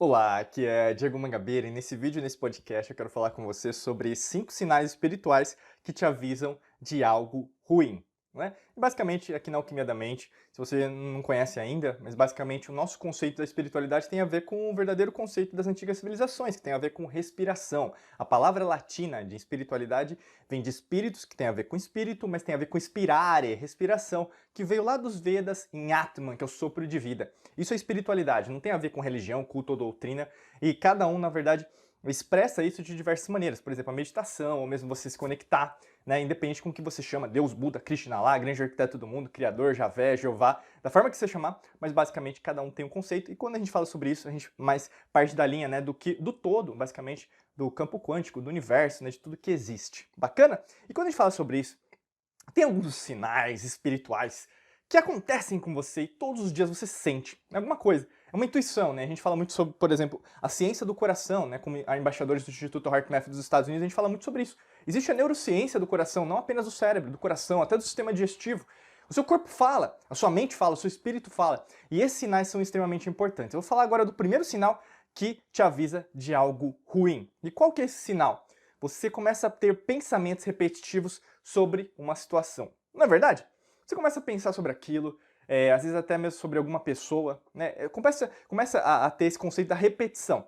Olá, aqui é Diego Mangabeira e nesse vídeo, nesse podcast, eu quero falar com você sobre 5 sinais espirituais que te avisam de algo ruim, né? E basicamente, aqui na Alquimia da Mente, se você não conhece ainda, mas basicamente o nosso conceito da espiritualidade tem a ver com o verdadeiro conceito das antigas civilizações, que tem a ver com respiração. A palavra latina de espiritualidade vem de espíritos, que tem a ver com espírito, mas tem a ver com inspirare, respiração, que veio lá dos Vedas em Atman, que é o sopro de vida. Isso é espiritualidade, não tem a ver com religião, culto ou doutrina, e cada um, na verdade, expressa isso de diversas maneiras. Por exemplo, a meditação, ou mesmo você se conectar, né, independente com o que você chama, Deus, Buda, Krishna, Allah, grande arquiteto do mundo, Criador, Javé, Jeová, da forma que você chamar, mas basicamente cada um tem um conceito, e quando a gente fala sobre isso, a gente mais parte da linha, né, do todo, basicamente, do campo quântico, do universo, né, de tudo que existe. Bacana? E quando a gente fala sobre isso, tem alguns sinais espirituais que acontecem com você e todos os dias você sente alguma coisa. É uma intuição, né? A gente fala muito sobre, por exemplo, a ciência do coração, né? Como a embaixadores do Instituto HeartMath dos Estados Unidos, a gente fala muito sobre isso. Existe a neurociência do coração, não apenas do cérebro, do coração, até do sistema digestivo. O seu corpo fala, a sua mente fala, o seu espírito fala. E esses sinais são extremamente importantes. Eu vou falar agora do primeiro sinal que te avisa de algo ruim. E qual que é esse sinal? Você começa a ter pensamentos repetitivos sobre uma situação. Não é verdade? Você começa a pensar sobre aquilo, às vezes até mesmo sobre alguma pessoa, né? Começa a ter esse conceito da repetição.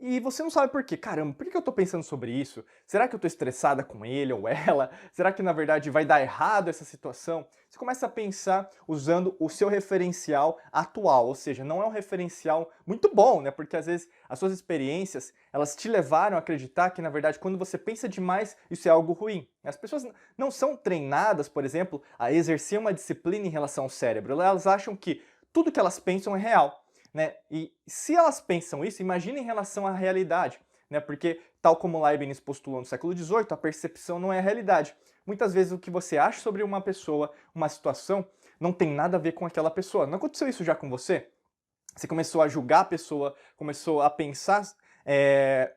E você não sabe por quê. Caramba, por que eu tô pensando sobre isso? Será que eu tô estressada com ele ou ela? Será que na verdade vai dar errado essa situação? Você começa a pensar usando o seu referencial atual, ou seja, não é um referencial muito bom, né? Porque às vezes as suas experiências, elas te levaram a acreditar que na verdade quando você pensa demais, isso é algo ruim. As pessoas não são treinadas, por exemplo, a exercer uma disciplina em relação ao cérebro. Elas acham que tudo que elas pensam é real, né? E se elas pensam isso, imagina em relação à realidade, né? Porque, tal como Leibniz postulou no século XVIII, a percepção não é a realidade. Muitas vezes o que você acha sobre uma pessoa, uma situação, não tem nada a ver com aquela pessoa. Não aconteceu isso já com você? Você começou a julgar a pessoa, começou a pensar é,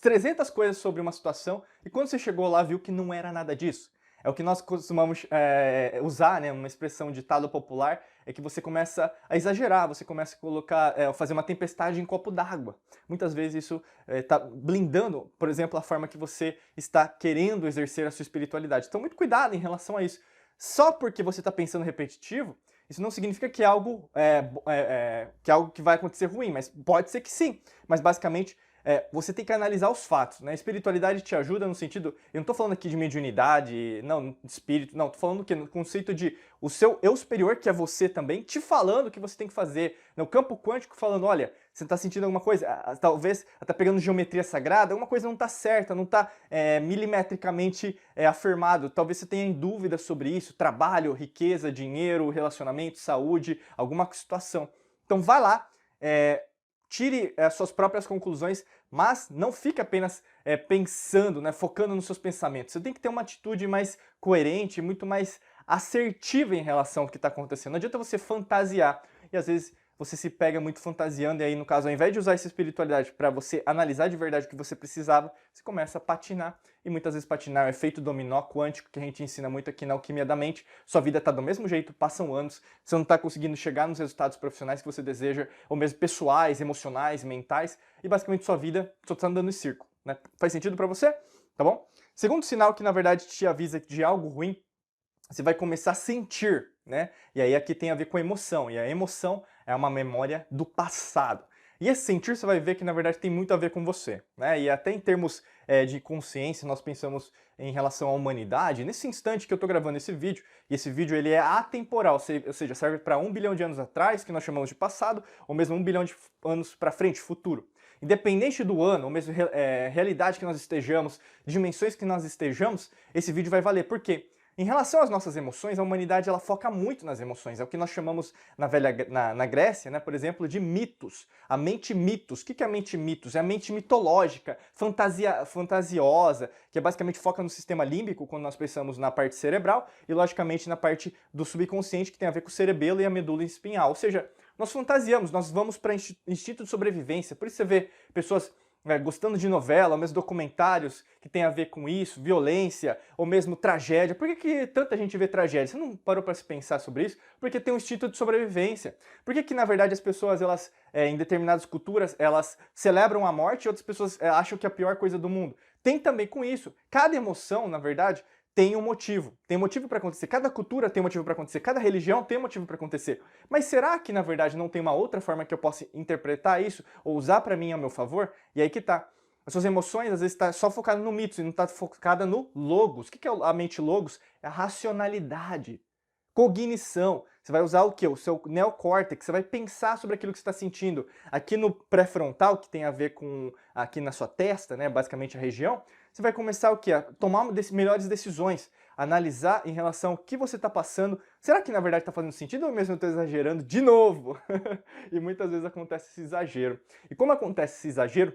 300 coisas sobre uma situação e quando você chegou lá viu que não era nada disso. É o que nós costumamos usar, né, uma expressão ditado popular, é que você começa a exagerar, você começa a colocar, fazer uma tempestade em copo d'água. Muitas vezes isso está blindando, por exemplo, a forma que você está querendo exercer a sua espiritualidade. Então, muito cuidado em relação a isso. Só porque você está pensando repetitivo, isso não significa que é algo, que é algo que vai acontecer ruim, mas pode ser que sim. Mas basicamente você tem que analisar os fatos, né? A espiritualidade te ajuda no sentido, eu não estou falando aqui de mediunidade, não, de espírito, não, estou falando que no conceito de o seu eu superior, que é você também, te falando o que você tem que fazer. No campo quântico falando, olha, você está sentindo alguma coisa, talvez está pegando geometria sagrada, alguma coisa não está certa, não está milimetricamente afirmado. Talvez você tenha dúvidas sobre isso, trabalho, riqueza, dinheiro, relacionamento, saúde, alguma situação. Então vai lá, tire as suas próprias conclusões, mas não fique apenas pensando, né, focando nos seus pensamentos. Você tem que ter uma atitude mais coerente, muito mais assertiva em relação ao que está acontecendo. Não adianta você fantasiar. E às vezes você se pega muito fantasiando, e aí, no caso, ao invés de usar essa espiritualidade para você analisar de verdade o que você precisava, você começa a patinar. E muitas vezes patinar é o efeito dominó quântico, que a gente ensina muito aqui na Alquimia da Mente. Sua vida está do mesmo jeito, passam anos, você não está conseguindo chegar nos resultados profissionais que você deseja, ou mesmo pessoais, emocionais, mentais, e basicamente sua vida só está andando em círculo, né? Faz sentido para você? Tá bom? Segundo sinal que na verdade te avisa de algo ruim, você vai começar a sentir, né? E aí aqui tem a ver com emoção, e a emoção é uma memória do passado. E esse sentir você vai ver que na verdade tem muito a ver com você, né? E até em termos de consciência, nós pensamos em relação à humanidade. Nesse instante que eu estou gravando esse vídeo, e esse vídeo ele é atemporal, ou seja, serve para 1 bilhão de anos atrás, que nós chamamos de passado, ou mesmo 1 bilhão de anos para frente, futuro. Independente do ano, ou mesmo realidade que nós estejamos, dimensões que nós estejamos, esse vídeo vai valer. Por quê? Em relação às nossas emoções, a humanidade ela foca muito nas emoções. É o que nós chamamos na Grécia, né, por exemplo, de mitos. A mente mitos. O que é a mente mitos? É a mente mitológica, fantasiosa, que basicamente foca no sistema límbico, quando nós pensamos na parte cerebral, e logicamente na parte do subconsciente, que tem a ver com o cerebelo e a medula espinhal. Ou seja, nós fantasiamos, nós vamos para instinto de sobrevivência. Por isso você vê pessoas gostando de novela, ou mesmo documentários que tem a ver com isso, violência, ou mesmo tragédia. Por que tanta gente vê tragédia? Você não parou para se pensar sobre isso? Porque tem um instinto de sobrevivência. Por que na verdade as pessoas, elas, em determinadas culturas, elas celebram a morte e outras pessoas acham que é a pior coisa do mundo? Tem também com isso. Cada emoção, na verdade, tem um motivo. Tem motivo para acontecer. Cada cultura tem um motivo para acontecer. Cada religião tem um motivo para acontecer. Mas será que, na verdade, não tem uma outra forma que eu possa interpretar isso ou usar para mim a meu favor? E aí que tá. As suas emoções, às vezes, estão só focadas no mitos e não está focada no logos. O que é a mente logos? É a racionalidade. Cognição. Você vai usar o quê? O seu neocórtex. Você vai pensar sobre aquilo que você está sentindo. Aqui no pré-frontal, que tem a ver com aqui na sua testa, né, basicamente a região, você vai começar o quê? A tomar melhores decisões, analisar em relação ao que você está passando. Será que na verdade está fazendo sentido ou mesmo eu estou exagerando de novo? E muitas vezes acontece esse exagero. E como acontece esse exagero,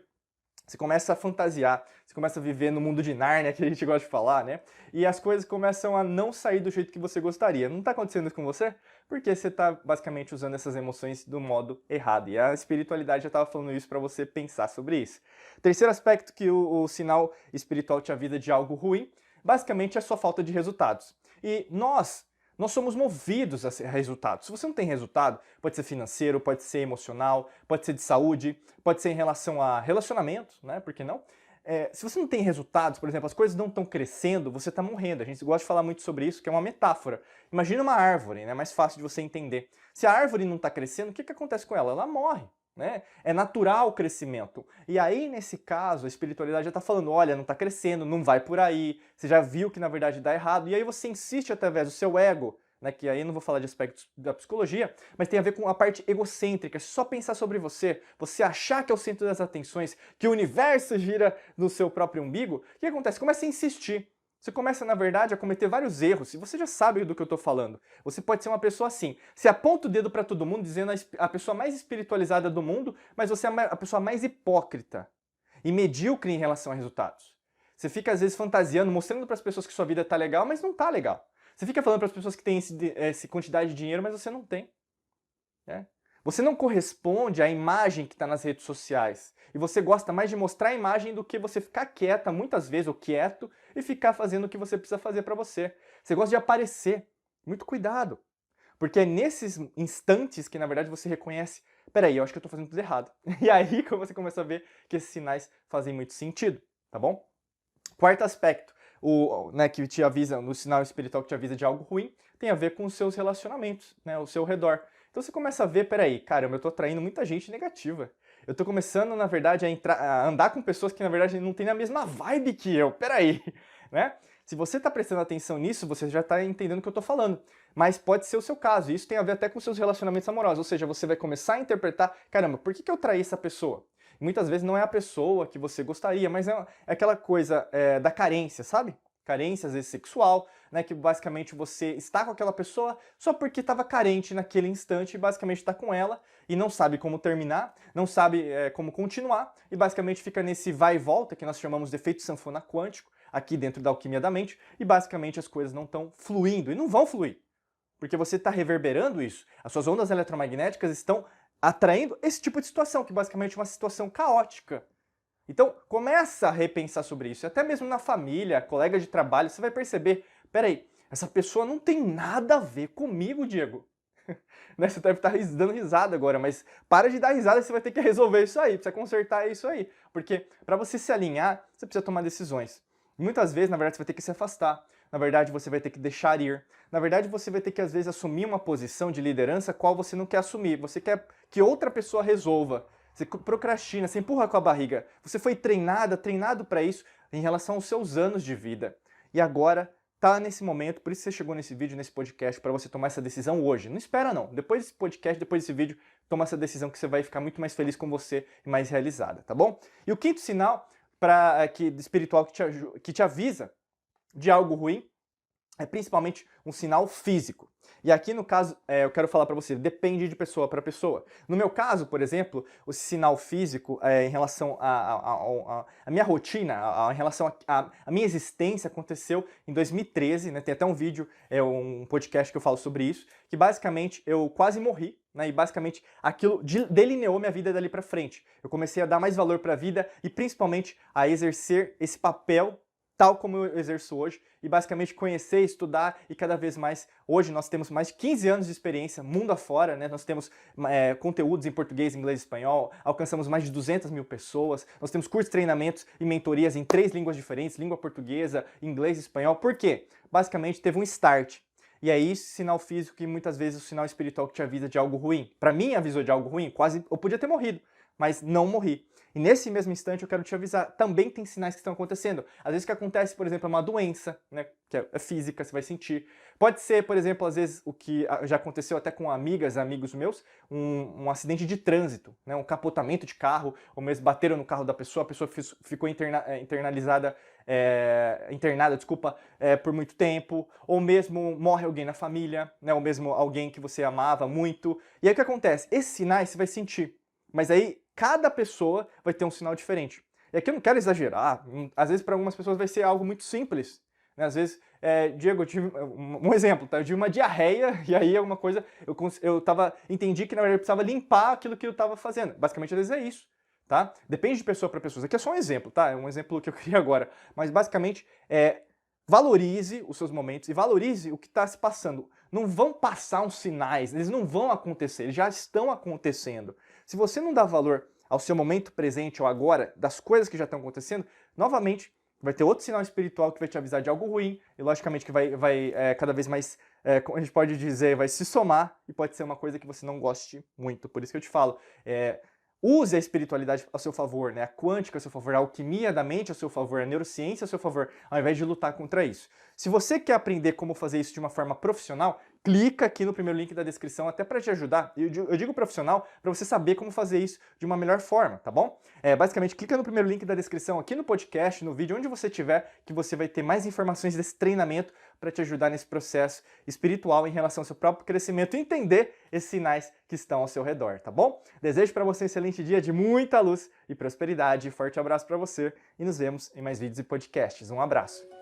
você começa a fantasiar, você começa a viver no mundo de Nárnia, que a gente gosta de falar, né? E as coisas começam a não sair do jeito que você gostaria. Não está acontecendo isso com você? Porque você está basicamente usando essas emoções do modo errado. E a espiritualidade já estava falando isso para você pensar sobre isso. Terceiro aspecto que o sinal espiritual te avisa de algo ruim, basicamente é a sua falta de resultados. E nós somos movidos a resultados. Se você não tem resultado, pode ser financeiro, pode ser emocional, pode ser de saúde, pode ser em relação a relacionamentos, né? Por que não? Se você não tem resultados, por exemplo, as coisas não estão crescendo, você está morrendo. A gente gosta de falar muito sobre isso, que é uma metáfora. Imagina uma árvore, né? Mais fácil de você entender. Se a árvore não está crescendo, o que acontece com ela? Ela morre. Né? É natural o crescimento. E aí, nesse caso, a espiritualidade já está falando, olha, não está crescendo, não vai por aí, você já viu que na verdade dá errado, e aí você insiste através do seu ego, né, que aí eu não vou falar de aspectos da psicologia, mas tem a ver com a parte egocêntrica, só pensar sobre você, você achar que é o centro das atenções, que o universo gira no seu próprio umbigo, o que acontece? Começa a insistir. Você começa, na verdade, a cometer vários erros, e você já sabe do que eu estou falando. Você pode ser uma pessoa assim. Você aponta o dedo para todo mundo, dizendo a pessoa mais espiritualizada do mundo, mas você é a pessoa mais hipócrita e medíocre em relação a resultados. Você fica, às vezes, fantasiando, mostrando para as pessoas que sua vida está legal, mas não está legal. Você fica falando para as pessoas que têm essa quantidade de dinheiro, mas você não tem. Né? Você não corresponde à imagem que está nas redes sociais. E você gosta mais de mostrar a imagem do que você ficar quieta, muitas vezes, ou quieto, e ficar fazendo o que você precisa fazer para você. Você gosta de aparecer. Muito cuidado. Porque é nesses instantes que, na verdade, você reconhece, peraí, eu acho que eu estou fazendo tudo errado. E aí que você começa a ver que esses sinais fazem muito sentido, tá bom? Quarto aspecto, que te avisa, no sinal espiritual que te avisa de algo ruim, tem a ver com os seus relacionamentos, né, ao seu redor. Então você começa a ver, peraí, caramba, eu estou atraindo muita gente negativa. Eu estou começando, na verdade, a andar com pessoas que, na verdade, não têm a mesma vibe que eu. Peraí, né? Se você está prestando atenção nisso, você já está entendendo o que eu estou falando. Mas pode ser o seu caso, e isso tem a ver até com seus relacionamentos amorosos. Ou seja, você vai começar a interpretar, caramba, por que eu traí essa pessoa? E muitas vezes não é a pessoa que você gostaria, mas é aquela coisa da carência, sabe? Carência, às vezes sexual, né, que basicamente você está com aquela pessoa só porque estava carente naquele instante e basicamente está com ela e não sabe como terminar, não sabe como continuar e basicamente fica nesse vai e volta que nós chamamos de efeito sanfona quântico aqui dentro da alquimia da mente e basicamente as coisas não estão fluindo e não vão fluir, porque você está reverberando isso, as suas ondas eletromagnéticas estão atraindo esse tipo de situação, que basicamente é uma situação caótica. Então, começa a repensar sobre isso. Até mesmo na família, colega de trabalho, você vai perceber, peraí, essa pessoa não tem nada a ver comigo, Diego. Né? Você deve estar dando risada agora, mas para de dar risada, você vai ter que resolver isso aí, precisa consertar isso aí. Porque para você se alinhar, você precisa tomar decisões. E muitas vezes, na verdade, você vai ter que se afastar. Na verdade, você vai ter que deixar ir. Na verdade, você vai ter que, às vezes, assumir uma posição de liderança qual você não quer assumir. Você quer que outra pessoa resolva. Você procrastina, você empurra com a barriga. Você foi treinado para isso em relação aos seus anos de vida. E agora tá nesse momento, por isso você chegou nesse vídeo, nesse podcast, para você tomar essa decisão hoje. Não espera não. Depois desse podcast, depois desse vídeo, toma essa decisão que você vai ficar muito mais feliz com você e mais realizada, tá bom? E o quinto sinal espiritual que te avisa de algo ruim é principalmente um sinal físico. E aqui, no caso, eu quero falar para você, depende de pessoa para pessoa. No meu caso, por exemplo, o sinal físico em relação à minha rotina, em relação à minha existência, aconteceu em 2013, né? Tem até um vídeo, um podcast que eu falo sobre isso, que basicamente eu quase morri, né? E basicamente aquilo delineou minha vida dali para frente. Eu comecei a dar mais valor para a vida e principalmente a exercer esse papel tal como eu exerço hoje, e basicamente conhecer, estudar e cada vez mais. Hoje nós temos mais de 15 anos de experiência mundo afora, né? Nós temos conteúdos em português, inglês e espanhol, alcançamos mais de 200 mil pessoas, nós temos cursos, treinamentos e mentorias em 3 línguas diferentes, língua portuguesa, inglês e espanhol. Por quê? Basicamente teve um start. E aí, esse sinal físico e muitas vezes o sinal espiritual que te avisa de algo ruim. Para mim, avisou de algo ruim, quase eu podia ter morrido, mas não morri. E nesse mesmo instante eu quero te avisar, também tem sinais que estão acontecendo. Às vezes o que acontece, por exemplo, é uma doença, né, que é física, você vai sentir. Pode ser, por exemplo, às vezes o que já aconteceu até com amigos meus, um acidente de trânsito, né, um capotamento de carro, ou mesmo bateram no carro da pessoa, a pessoa ficou internada, por muito tempo, ou mesmo morre alguém na família, né, ou mesmo alguém que você amava muito. E aí o que acontece? Esses sinais você vai sentir, mas aí cada pessoa vai ter um sinal diferente. E aqui eu não quero exagerar, às vezes para algumas pessoas vai ser algo muito simples, né? Às vezes, Diego, eu tive um exemplo, tá? Eu tive uma diarreia e aí alguma coisa, entendi que na verdade eu precisava limpar aquilo que eu estava fazendo. Basicamente, às vezes é isso, tá? Depende de pessoa para pessoa. Aqui é só um exemplo, tá? É um exemplo que eu queria agora. Mas basicamente, valorize os seus momentos e valorize o que está se passando. Não vão passar uns sinais, eles não vão acontecer, eles já estão acontecendo. Se você não dá valor ao seu momento presente ou agora, das coisas que já estão acontecendo, novamente vai ter outro sinal espiritual que vai te avisar de algo ruim e logicamente que vai cada vez mais, como a gente pode dizer, vai se somar e pode ser uma coisa que você não goste muito. Por isso que eu te falo, use a espiritualidade a seu favor, né? A quântica a seu favor, a alquimia da mente a seu favor, a neurociência a seu favor, ao invés de lutar contra isso. Se você quer aprender como fazer isso de uma forma profissional, clica aqui no primeiro link da descrição até para te ajudar. Eu digo profissional para você saber como fazer isso de uma melhor forma, tá bom? Basicamente, clica no primeiro link da descrição aqui no podcast, no vídeo, onde você estiver, que você vai ter mais informações desse treinamento para te ajudar nesse processo espiritual em relação ao seu próprio crescimento e entender esses sinais que estão ao seu redor, tá bom? Desejo para você um excelente dia de muita luz e prosperidade. Forte abraço para você e nos vemos em mais vídeos e podcasts. Um abraço!